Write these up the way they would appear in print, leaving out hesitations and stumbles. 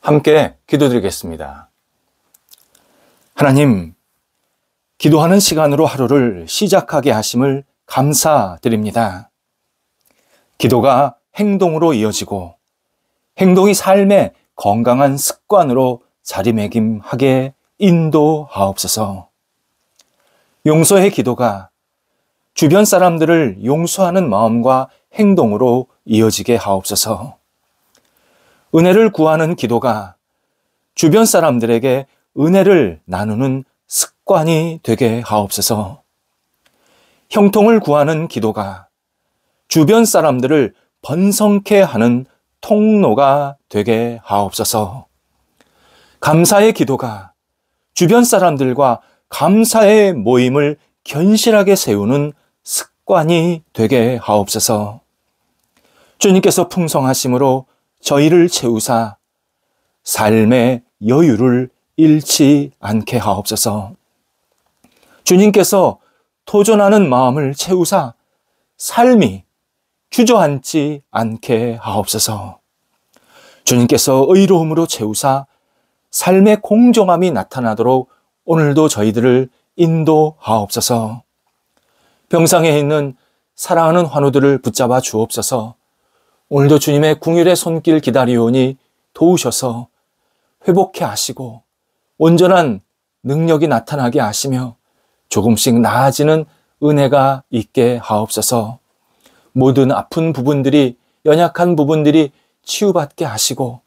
함께 기도드리겠습니다. 하나님, 기도하는 시간으로 하루를 시작하게 하심을 감사드립니다. 기도가 행동으로 이어지고 행동이 삶의 건강한 습관으로 자리매김하게 인도하옵소서. 용서의 기도가 주변 사람들을 용서하는 마음과 행동으로 이어지게 하옵소서. 은혜를 구하는 기도가 주변 사람들에게 은혜를 나누는 습관이 되게 하옵소서. 형통을 구하는 기도가 주변 사람들을 번성케 하는 통로가 되게 하옵소서. 감사의 기도가 주변 사람들과 감사의 모임을 견실하게 세우는 습관이 되게 하옵소서. 주님께서 풍성하심으로 저희를 채우사 삶의 여유를 잃지 않게 하옵소서. 주님께서 도전하는 마음을 채우사 삶이 주저앉지 않게 하옵소서. 주님께서 의로움으로 채우사 삶의 공정함이 나타나도록 오늘도 저희들을 인도하옵소서. 병상에 있는 사랑하는 환우들을 붙잡아 주옵소서. 오늘도 주님의 궁율의 손길 기다리오니 도우셔서 회복해 하시고 온전한 능력이 나타나게 하시며 조금씩 나아지는 은혜가 있게 하옵소서. 모든 아픈 부분들이, 연약한 부분들이 치유받게 하시고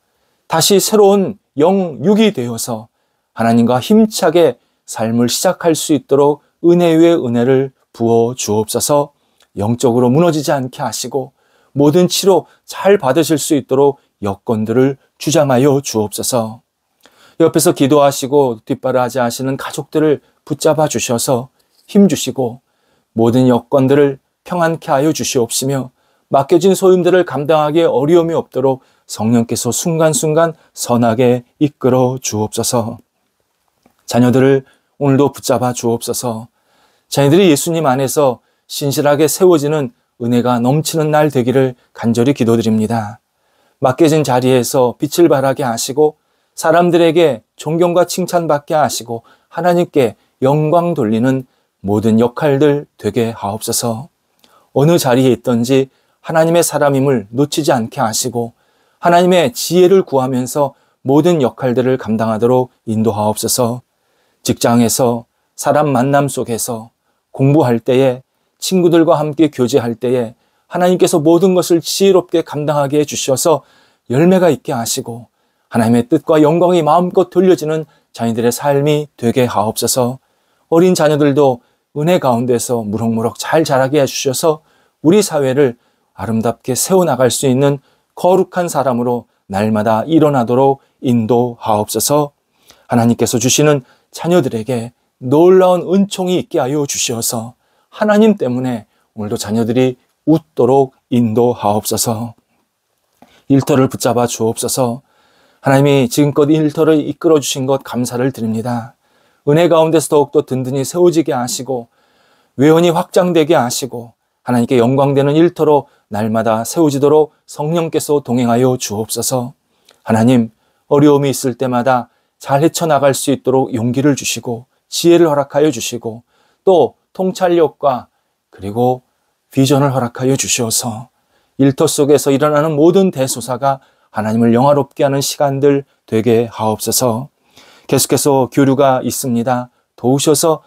다시 새로운 영육이 되어서 하나님과 힘차게 삶을 시작할 수 있도록 은혜 위에 은혜를 부어 주옵소서. 영적으로 무너지지 않게 하시고 모든 치료 잘 받으실 수 있도록 여건들을 주장하여 주옵소서. 옆에서 기도하시고 뒷바라지 하시는 가족들을 붙잡아 주셔서 힘주시고 모든 여건들을 평안케 하여 주시옵시며 맡겨진 소임들을 감당하기에 어려움이 없도록 성령께서 순간순간 선하게 이끌어 주옵소서. 자녀들을 오늘도 붙잡아 주옵소서. 자녀들이 예수님 안에서 신실하게 세워지는 은혜가 넘치는 날 되기를 간절히 기도드립니다. 맡겨진 자리에서 빛을 발하게 하시고 사람들에게 존경과 칭찬받게 하시고 하나님께 영광 돌리는 모든 역할들 되게 하옵소서. 어느 자리에 있든지 하나님의 사람임을 놓치지 않게 하시고 하나님의 지혜를 구하면서 모든 역할들을 감당하도록 인도하옵소서. 직장에서 사람 만남 속에서 공부할 때에 친구들과 함께 교제할 때에 하나님께서 모든 것을 지혜롭게 감당하게 해주셔서 열매가 있게 하시고 하나님의 뜻과 영광이 마음껏 돌려지는 자녀들의 삶이 되게 하옵소서. 어린 자녀들도 은혜 가운데서 무럭무럭 잘 자라게 해주셔서 우리 사회를 아름답게 세워나갈 수 있는 거룩한 사람으로 날마다 일어나도록 인도하옵소서. 하나님께서 주시는 자녀들에게 놀라운 은총이 있게 하여 주시어서 하나님 때문에 오늘도 자녀들이 웃도록 인도하옵소서. 일터를 붙잡아 주옵소서. 하나님이 지금껏 일터를 이끌어 주신 것 감사를 드립니다. 은혜 가운데서 더욱더 든든히 세워지게 하시고 외원이 확장되게 하시고 하나님께 영광되는 일터로 날마다 세워지도록 성령께서 동행하여 주옵소서. 하나님, 어려움이 있을 때마다 잘 헤쳐나갈 수 있도록 용기를 주시고 지혜를 허락하여 주시고 또 통찰력과 그리고 비전을 허락하여 주시어서 일터 속에서 일어나는 모든 대소사가 하나님을 영화롭게 하는 시간들 되게 하옵소서. 계속해서 교류가 있습니다. 도우셔서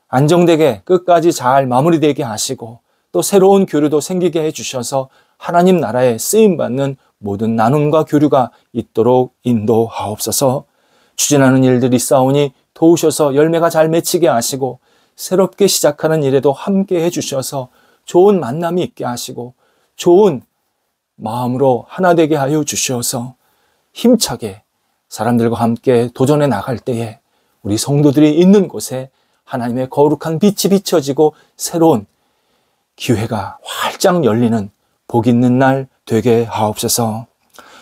안정되게 끝까지 잘 마무리되게 하시고 또 새로운 교류도 생기게 해주셔서 하나님 나라에 쓰임받는 모든 나눔과 교류가 있도록 인도하옵소서. 추진하는 일들이 있사오니 도우셔서 열매가 잘 맺히게 하시고 새롭게 시작하는 일에도 함께 해주셔서 좋은 만남이 있게 하시고 좋은 마음으로 하나 되게 하여 주셔서 힘차게 사람들과 함께 도전해 나갈 때에 우리 성도들이 있는 곳에 하나님의 거룩한 빛이 비춰지고 새로운 기회가 활짝 열리는 복 있는 날 되게 하옵소서.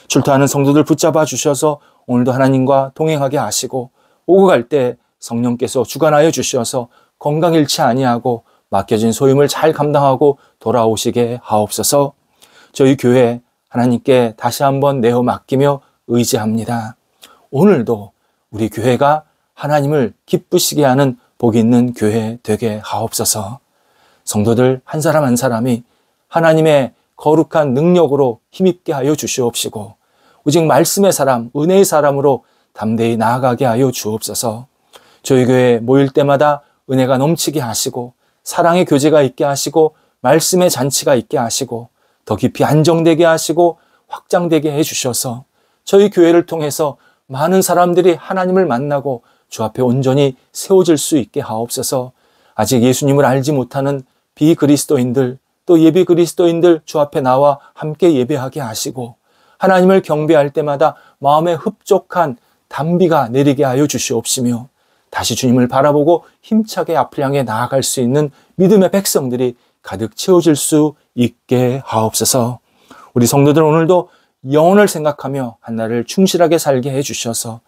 출타하는 성도들 붙잡아 주셔서 오늘도 하나님과 동행하게 하시고 오고 갈 때 성령께서 주관하여 주셔서 건강 잃지 아니하고 맡겨진 소임을 잘 감당하고 돌아오시게 하옵소서. 저희 교회 하나님께 다시 한번 내어 맡기며 의지합니다. 오늘도 우리 교회가 하나님을 기쁘시게 하는 복 있는 교회 되게 하옵소서. 성도들 한 사람 한 사람이 하나님의 거룩한 능력으로 힘입게 하여 주시옵시고 오직 말씀의 사람, 은혜의 사람으로 담대히 나아가게 하여 주옵소서. 저희 교회 모일 때마다 은혜가 넘치게 하시고 사랑의 교제가 있게 하시고 말씀의 잔치가 있게 하시고 더 깊이 안정되게 하시고 확장되게 해주셔서 저희 교회를 통해서 많은 사람들이 하나님을 만나고 주 앞에 온전히 세워질 수 있게 하옵소서. 아직 예수님을 알지 못하는 비그리스도인들 또 예비 그리스도인들 주 앞에 나와 함께 예배하게 하시고 하나님을 경배할 때마다 마음에 흡족한 단비가 내리게 하여 주시옵시며 다시 주님을 바라보고 힘차게 앞을 향해 나아갈 수 있는 믿음의 백성들이 가득 채워질 수 있게 하옵소서. 우리 성도들 오늘도 영혼을 생각하며 한날을 충실하게 살게 해주셔서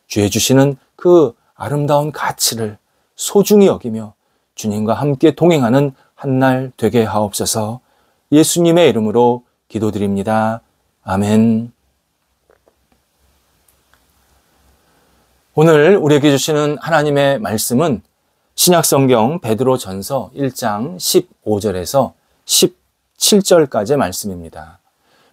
주의 주시는 그 아름다운 가치를 소중히 여기며 주님과 함께 동행하는 한날 되게 하옵소서. 예수님의 이름으로 기도드립니다. 아멘. 오늘 우리에게 주시는 하나님의 말씀은 신약성경 베드로전서 1장 15절에서 17절까지의 말씀입니다.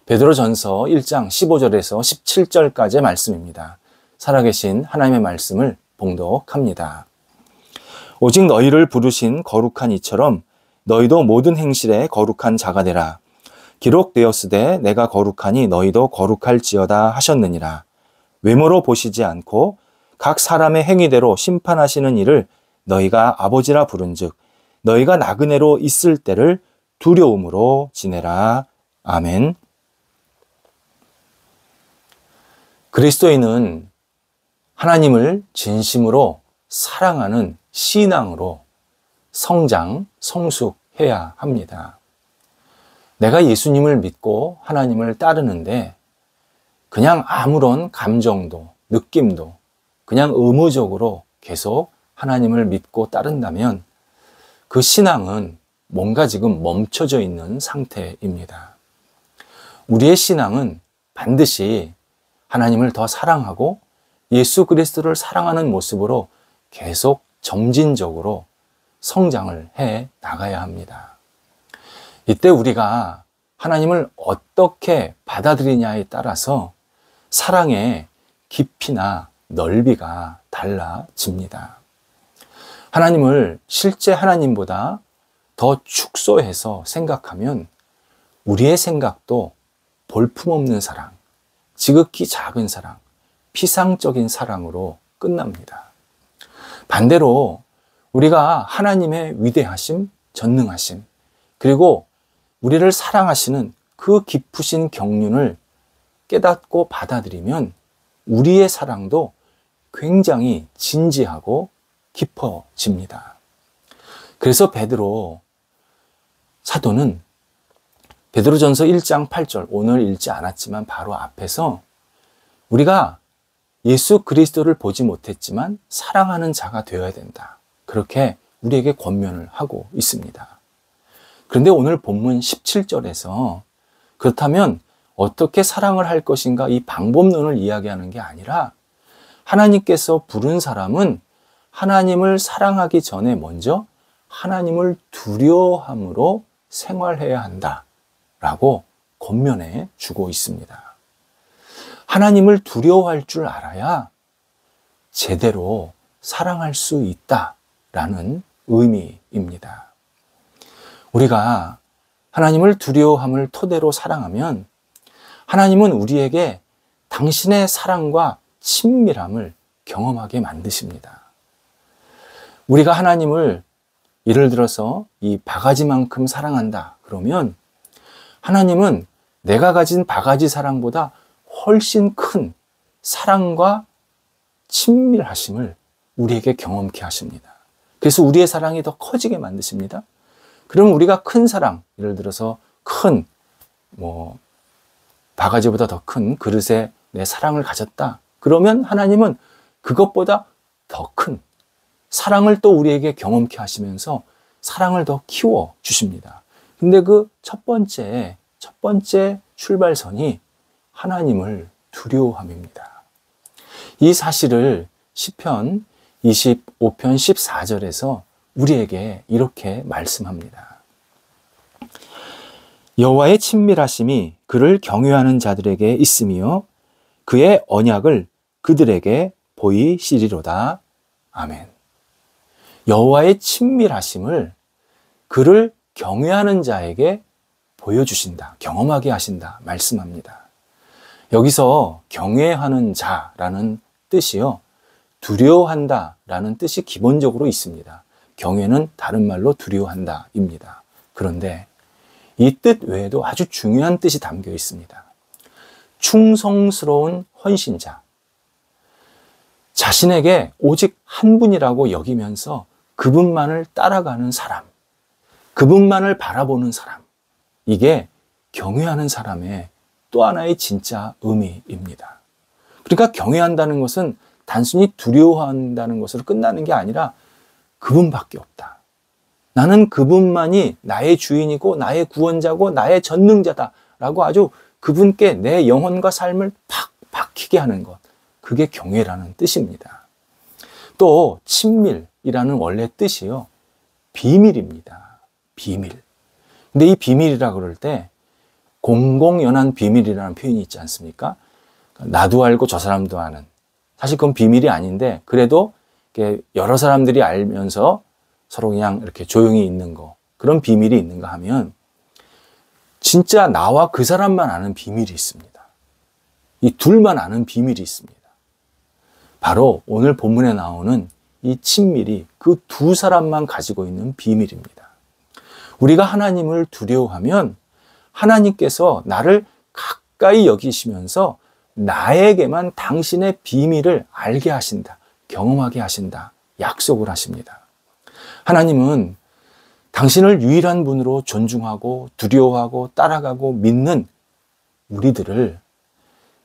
베드로전서 1장 15절에서 17절까지의 말씀입니다. 살아계신 하나님의 말씀을 봉독합니다. 오직 너희를 부르신 거룩한 이처럼 너희도 모든 행실에 거룩한 자가 되라. 기록되었으되 내가 거룩하니 너희도 거룩할지어다 하셨느니라. 외모로 보시지 않고 각 사람의 행위대로 심판하시는 이를 너희가 아버지라 부른즉 너희가 나그네로 있을 때를 두려움으로 지내라. 아멘. 그리스도인은 하나님을 진심으로 사랑하는 신앙으로 성장, 성숙해야 합니다. 내가 예수님을 믿고 하나님을 따르는데 그냥 아무런 감정도, 느낌도 그냥 의무적으로 계속 하나님을 믿고 따른다면 그 신앙은 뭔가 지금 멈춰져 있는 상태입니다. 우리의 신앙은 반드시 하나님을 더 사랑하고 예수 그리스도를 사랑하는 모습으로 계속 점진적으로 성장을 해 나가야 합니다. 이때 우리가 하나님을 어떻게 받아들이냐에 따라서 사랑의 깊이나 넓이가 달라집니다. 하나님을 실제 하나님보다 더 축소해서 생각하면 우리의 생각도 볼품없는 사랑, 지극히 작은 사랑, 피상적인 사랑으로 끝납니다. 반대로 우리가 하나님의 위대하심, 전능하심, 그리고 우리를 사랑하시는 그 깊으신 경륜을 깨닫고 받아들이면 우리의 사랑도 굉장히 진지하고 깊어집니다. 그래서 베드로 사도는 베드로전서 1장 8절, 오늘 읽지 않았지만 바로 앞에서 우리가 예수 그리스도를 보지 못했지만 사랑하는 자가 되어야 된다. 그렇게 우리에게 권면을 하고 있습니다. 그런데 오늘 본문 17절에서 그렇다면 어떻게 사랑을 할 것인가 이 방법론을 이야기하는 게 아니라 하나님께서 부른 사람은 하나님을 사랑하기 전에 먼저 하나님을 두려워함으로 생활해야 한다라고 권면해 주고 있습니다. 하나님을 두려워할 줄 알아야 제대로 사랑할 수 있다라는 의미입니다. 우리가 하나님을 두려워함을 토대로 사랑하면 하나님은 우리에게 당신의 사랑과 친밀함을 경험하게 만드십니다. 우리가 하나님을 예를 들어서 이 바가지만큼 사랑한다 그러면 하나님은 내가 가진 바가지 사랑보다 훨씬 큰 사랑과 친밀하심을 우리에게 경험케 하십니다. 그래서 우리의 사랑이 더 커지게 만드십니다. 그럼 우리가 큰 사랑, 예를 들어서 큰 바가지보다 더 큰 그릇에 내 사랑을 가졌다. 그러면 하나님은 그것보다 더 큰 사랑을 또 우리에게 경험케 하시면서 사랑을 더 키워 주십니다. 근데 그 첫 번째 출발선이 하나님을 두려워함입니다. 이 사실을 시편 25편 14절에서 우리에게 이렇게 말씀합니다. 여호와의 친밀하심이 그를 경외하는 자들에게 있으며 그의 언약을 그들에게 보이시리로다. 아멘. 여호와의 친밀하심을 그를 경외하는 자에게 보여주신다, 경험하게 하신다 말씀합니다. 여기서 경외하는 자라는 뜻이요, 두려워한다 라는 뜻이 기본적으로 있습니다. 경외는 다른 말로 두려워한다 입니다. 그런데 이 뜻 외에도 아주 중요한 뜻이 담겨 있습니다. 충성스러운 헌신자, 자신에게 오직 한 분이라고 여기면서 그분만을 따라가는 사람, 그분만을 바라보는 사람, 이게 경외하는 사람의 또 하나의 진짜 의미입니다. 그러니까 경외한다는 것은 단순히 두려워한다는 것으로 끝나는 게 아니라 그분밖에 없다. 나는 그분만이 나의 주인이고 나의 구원자고 나의 전능자다라고 아주 그분께 내 영혼과 삶을 팍 박히게 하는 것, 그게 경외라는 뜻입니다. 또 친밀이라는 원래 뜻이요, 비밀입니다. 비밀. 근데 이 비밀이라 그럴 때 공공연한 비밀이라는 표현이 있지 않습니까? 나도 알고 저 사람도 아는, 사실 그건 비밀이 아닌데 그래도 여러 사람들이 알면서 서로 그냥 이렇게 조용히 있는 거, 그런 비밀이 있는가 하면 진짜 나와 그 사람만 아는 비밀이 있습니다. 이 둘만 아는 비밀이 있습니다. 바로 오늘 본문에 나오는 이 친밀이 그 두 사람만 가지고 있는 비밀입니다. 우리가 하나님을 두려워하면 하나님께서 나를 가까이 여기시면서 나에게만 당신의 비밀을 알게 하신다, 경험하게 하신다, 약속을 하십니다. 하나님은 당신을 유일한 분으로 존중하고 두려워하고 따라가고 믿는 우리들을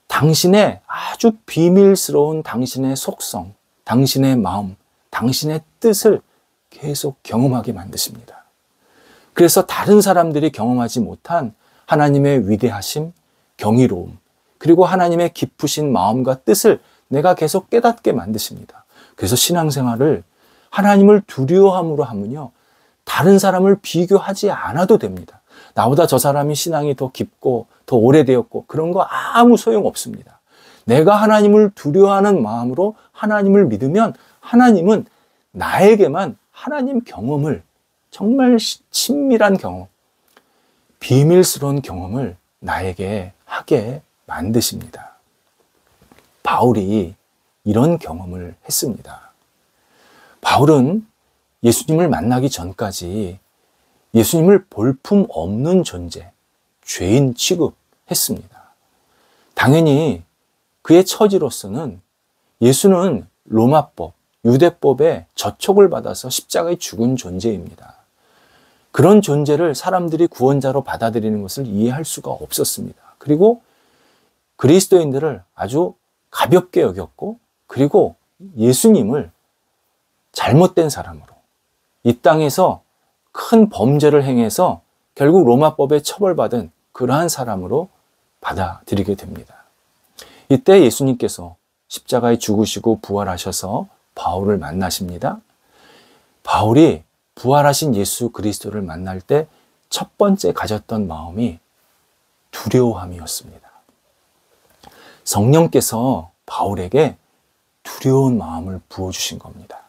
당신의 아주 비밀스러운 당신의 속성, 당신의 마음, 당신의 뜻을 계속 경험하게 만드십니다. 그래서 다른 사람들이 경험하지 못한 하나님의 위대하심, 경이로움, 그리고 하나님의 깊으신 마음과 뜻을 내가 계속 깨닫게 만드십니다. 그래서 신앙생활을 하나님을 두려워함으로 하면요, 다른 사람을 비교하지 않아도 됩니다. 나보다 저 사람이 신앙이 더 깊고 더 오래되었고 그런 거 아무 소용 없습니다. 내가 하나님을 두려워하는 마음으로 하나님을 믿으면 하나님은 나에게만 하나님 경험을, 정말 친밀한 경험, 비밀스러운 경험을 나에게 하게 만드십니다. 바울이 이런 경험을 했습니다. 바울은 예수님을 만나기 전까지 예수님을 볼품 없는 존재, 죄인 취급했습니다. 당연히 그의 처지로서는 예수는 로마법, 유대법에 저촉을 받아서 십자가에 죽은 존재입니다. 그런 존재를 사람들이 구원자로 받아들이는 것을 이해할 수가 없었습니다. 그리고 그리스도인들을 아주 가볍게 여겼고, 그리고 예수님을 잘못된 사람으로, 이 땅에서 큰 범죄를 행해서 결국 로마법에 처벌받은 그러한 사람으로 받아들이게 됩니다. 이때 예수님께서 십자가에 죽으시고 부활하셔서 바울을 만나십니다. 바울이 부활하신 예수 그리스도를 만날 때 첫 번째 가졌던 마음이 두려워함이었습니다. 성령께서 바울에게 두려운 마음을 부어주신 겁니다.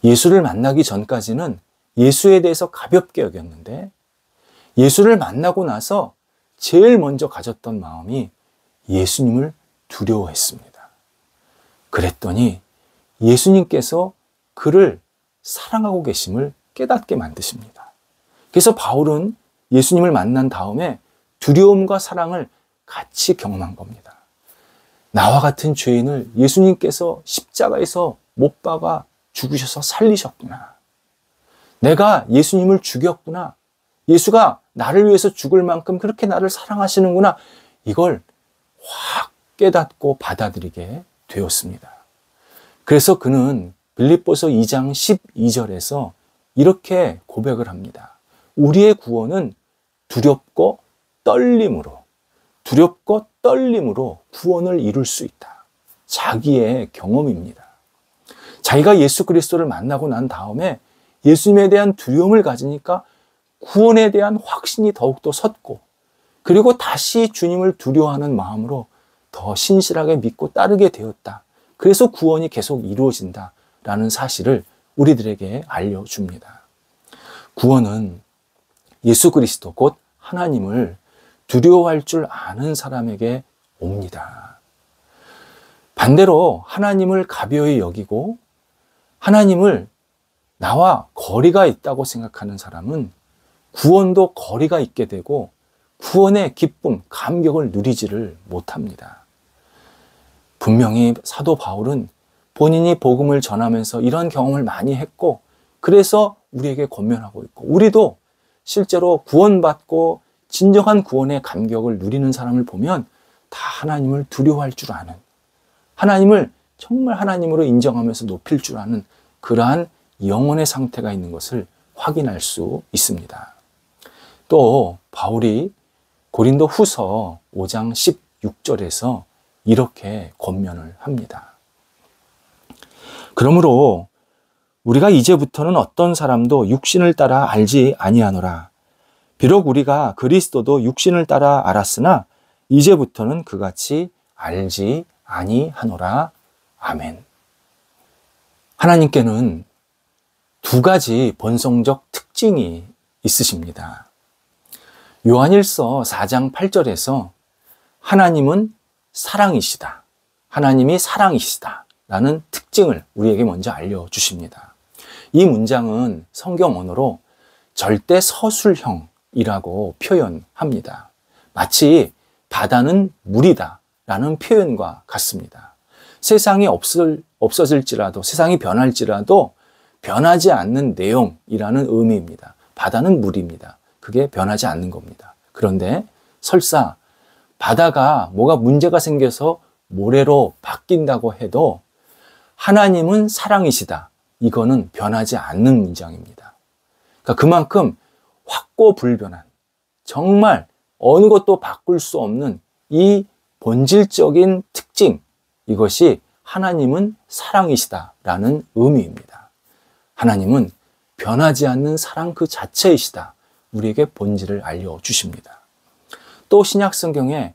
예수를 만나기 전까지는 예수에 대해서 가볍게 여겼는데 예수를 만나고 나서 제일 먼저 가졌던 마음이 예수님을 두려워했습니다. 그랬더니 예수님께서 그를 사랑하고 계심을 깨닫게 만드십니다. 그래서 바울은 예수님을 만난 다음에 두려움과 사랑을 같이 경험한 겁니다. 나와 같은 죄인을 예수님께서 십자가에서 못 박아 죽으셔서 살리셨구나. 내가 예수님을 죽였구나. 예수가 나를 위해서 죽을 만큼 그렇게 나를 사랑하시는구나. 이걸 확 깨닫고 받아들이게 되었습니다. 그래서 그는 빌립보서 2장 12절에서 이렇게 고백을 합니다. 우리의 구원은 두렵고 떨림으로 구원을 이룰 수 있다. 자기의 경험입니다. 자기가 예수 그리스도를 만나고 난 다음에 예수님에 대한 두려움을 가지니까 구원에 대한 확신이 더욱더 섰고, 그리고 다시 주님을 두려워하는 마음으로 더 신실하게 믿고 따르게 되었다. 그래서 구원이 계속 이루어진다라는 사실을 우리들에게 알려줍니다. 구원은 예수 그리스도 곧 하나님을 두려워할 줄 아는 사람에게 옵니다. 반대로 하나님을 가벼이 여기고 하나님을 나와 거리가 있다고 생각하는 사람은 구원도 거리가 있게 되고 구원의 기쁨, 감격을 누리지를 못합니다. 분명히 사도 바울은 본인이 복음을 전하면서 이런 경험을 많이 했고, 그래서 우리에게 권면하고 있고, 우리도 실제로 구원받고 진정한 구원의 감격을 누리는 사람을 보면 다 하나님을 두려워할 줄 아는, 하나님을 정말 하나님으로 인정하면서 높일 줄 아는 그러한 영혼의 상태가 있는 것을 확인할 수 있습니다. 또 바울이 고린도 후서 5장 16절에서 이렇게 권면을 합니다. 그러므로 우리가 이제부터는 어떤 사람도 육신을 따라 알지 아니하노라. 비록 우리가 그리스도도 육신을 따라 알았으나 이제부터는 그같이 알지 아니하노라. 아멘. 하나님께는 두 가지 본성적 특징이 있으십니다. 요한일서 4장 8절에서 하나님은 사랑이시다, 하나님이 사랑이시다 라는 특징을 우리에게 먼저 알려주십니다. 이 문장은 성경 언어로 절대 서술형이라고 표현합니다. 마치 바다는 물이다 라는 표현과 같습니다. 세상이 없어질지라도, 세상이 변할지라도 변하지 않는 내용이라는 의미입니다. 바다는 물입니다. 그게 변하지 않는 겁니다. 그런데 설사 바다가 뭐가 문제가 생겨서 모래로 바뀐다고 해도 하나님은 사랑이시다, 이거는 변하지 않는 문장입니다. 그러니까 그만큼 확고불변한, 정말 어느 것도 바꿀 수 없는 이 본질적인 특징, 이것이 하나님은 사랑이시다라는 의미입니다. 하나님은 변하지 않는 사랑 그 자체이시다, 우리에게 본질을 알려주십니다. 또 신약 성경에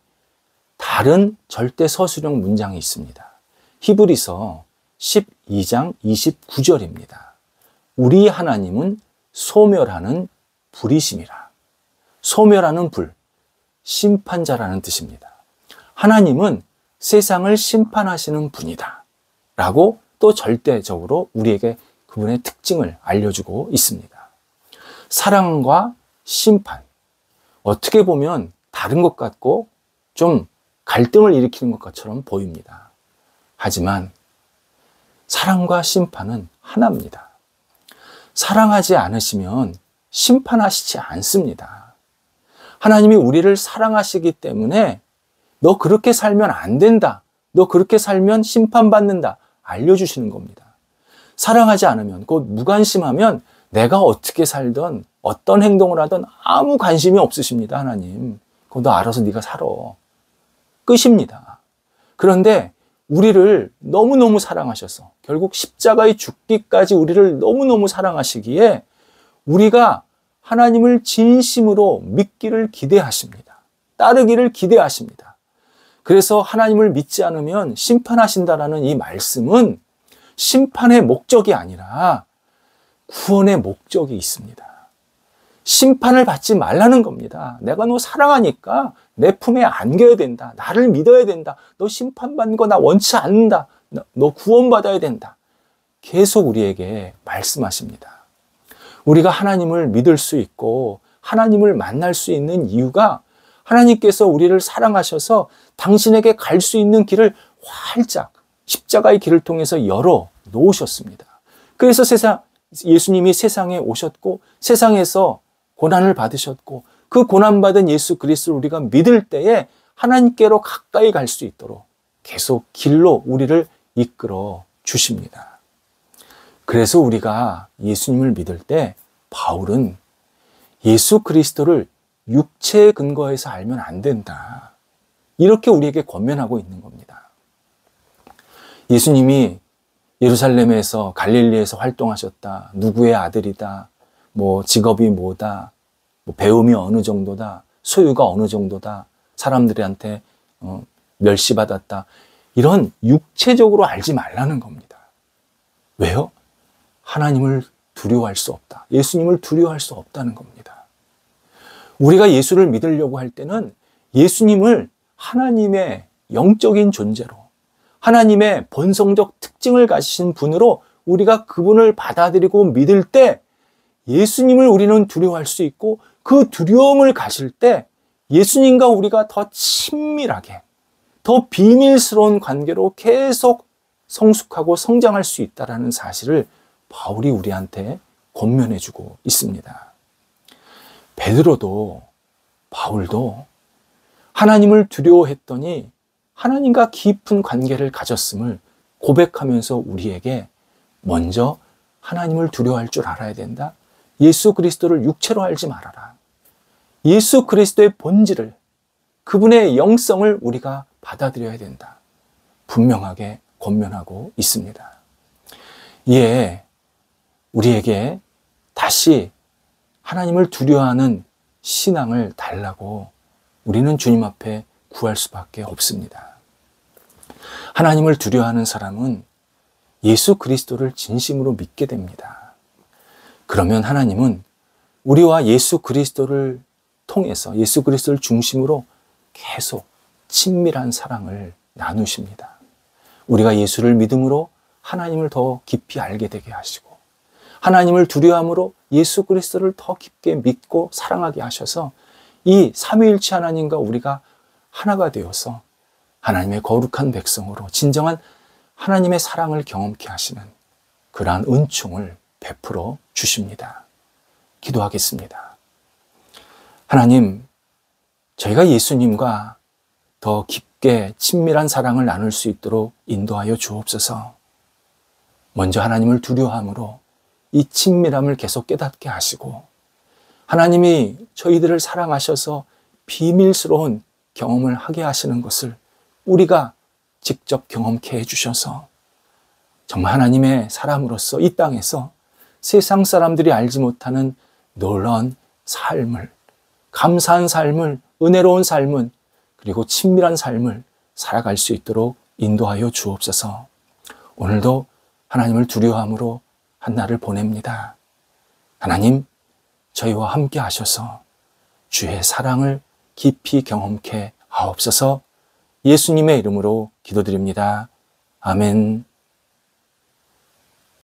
다른 절대 서술형 문장이 있습니다. 히브리서 12장 29절입니다. 우리 하나님은 소멸하는 불이심이라. 소멸하는 불, 심판자라는 뜻입니다. 하나님은 세상을 심판하시는 분이다 라고 또 절대적으로 우리에게 그분의 특징을 알려주고 있습니다. 사랑과 심판, 어떻게 보면 다른 것 같고 좀 갈등을 일으키는 것처럼 보입니다. 하지만 사랑과 심판은 하나입니다. 사랑하지 않으시면 심판하시지 않습니다. 하나님이 우리를 사랑하시기 때문에 너 그렇게 살면 안 된다, 너 그렇게 살면 심판받는다 알려주시는 겁니다. 사랑하지 않으면, 곧 무관심하면 내가 어떻게 살든 어떤 행동을 하든 아무 관심이 없으십니다. 하나님, 그거 너 알아서 네가 살아, 끝입니다. 그런데 우리를 너무너무 사랑하셔서 결국 십자가에 죽기까지 우리를 너무너무 사랑하시기에 우리가 하나님을 진심으로 믿기를 기대하십니다. 따르기를 기대하십니다. 그래서 하나님을 믿지 않으면 심판하신다라는 이 말씀은 심판의 목적이 아니라 구원의 목적이 있습니다. 심판을 받지 말라는 겁니다. 내가 너 사랑하니까 내 품에 안겨야 된다. 나를 믿어야 된다. 너 심판받는 거 나 원치 않는다. 너 구원받아야 된다. 계속 우리에게 말씀하십니다. 우리가 하나님을 믿을 수 있고 하나님을 만날 수 있는 이유가 하나님께서 우리를 사랑하셔서 당신에게 갈 수 있는 길을 활짝 십자가의 길을 통해서 열어 놓으셨습니다. 그래서 예수님이 세상에 오셨고 세상에서 고난을 받으셨고 그 고난받은 예수 그리스도를 우리가 믿을 때에 하나님께로 가까이 갈 수 있도록 계속 길로 우리를 이끌어 주십니다. 그래서 우리가 예수님을 믿을 때 바울은 예수 그리스도를 육체에 근거해서 알면 안 된다, 이렇게 우리에게 권면하고 있는 겁니다. 예수님이 예루살렘에서 갈릴리에서 활동하셨다. 누구의 아들이다. 뭐 직업이 뭐다. 뭐 배움이 어느 정도다. 소유가 어느 정도다. 사람들한테 멸시받았다. 이런 육체적으로 알지 말라는 겁니다. 왜요? 하나님을 두려워할 수 없다. 예수님을 두려워할 수 없다는 겁니다. 우리가 예수를 믿으려고 할 때는 예수님을 하나님의 영적인 존재로, 하나님의 본성적 특징을 가지신 분으로 우리가 그분을 받아들이고 믿을 때 예수님을 우리는 두려워할 수 있고, 그 두려움을 가질 때 예수님과 우리가 더 친밀하게, 더 비밀스러운 관계로 계속 성숙하고 성장할 수 있다는 사실을 바울이 우리한테 권면해주고 있습니다. 베드로도 바울도 하나님을 두려워했더니 하나님과 깊은 관계를 가졌음을 고백하면서 우리에게 먼저 하나님을 두려워할 줄 알아야 된다. 예수 그리스도를 육체로 알지 말아라. 예수 그리스도의 본질을, 그분의 영성을 우리가 받아들여야 된다. 분명하게 권면하고 있습니다. 이에 우리에게 다시 하나님을 두려워하는 신앙을 달라고 우리는 주님 앞에 구할 수밖에 없습니다. 하나님을 두려워하는 사람은 예수 그리스도를 진심으로 믿게 됩니다. 그러면 하나님은 우리와 예수 그리스도를 통해서, 예수 그리스도를 중심으로 계속 친밀한 사랑을 나누십니다. 우리가 예수를 믿음으로 하나님을 더 깊이 알게 되게 하시고, 하나님을 두려워함으로 예수 그리스도를 더 깊게 믿고 사랑하게 하셔서 이 삼위일체 하나님과 우리가 하나가 되어서 하나님의 거룩한 백성으로 진정한 하나님의 사랑을 경험케 하시는 그러한 은총을 베풀어 주십니다. 기도하겠습니다. 하나님, 저희가 예수님과 더 깊게 친밀한 사랑을 나눌 수 있도록 인도하여 주옵소서. 먼저 하나님을 두려워함으로 이 친밀함을 계속 깨닫게 하시고, 하나님이 저희들을 사랑하셔서 비밀스러운 경험을 하게 하시는 것을 우리가 직접 경험케 해주셔서 정말 하나님의 사람으로서 이 땅에서 세상 사람들이 알지 못하는 놀라운 삶을, 감사한 삶을, 은혜로운 삶을, 그리고 친밀한 삶을 살아갈 수 있도록 인도하여 주옵소서. 오늘도 하나님을 두려워함으로 한 날을 보냅니다. 하나님, 저희와 함께 하셔서 주의 사랑을 깊이 경험케 하옵소서. 예수님의 이름으로 기도드립니다. 아멘.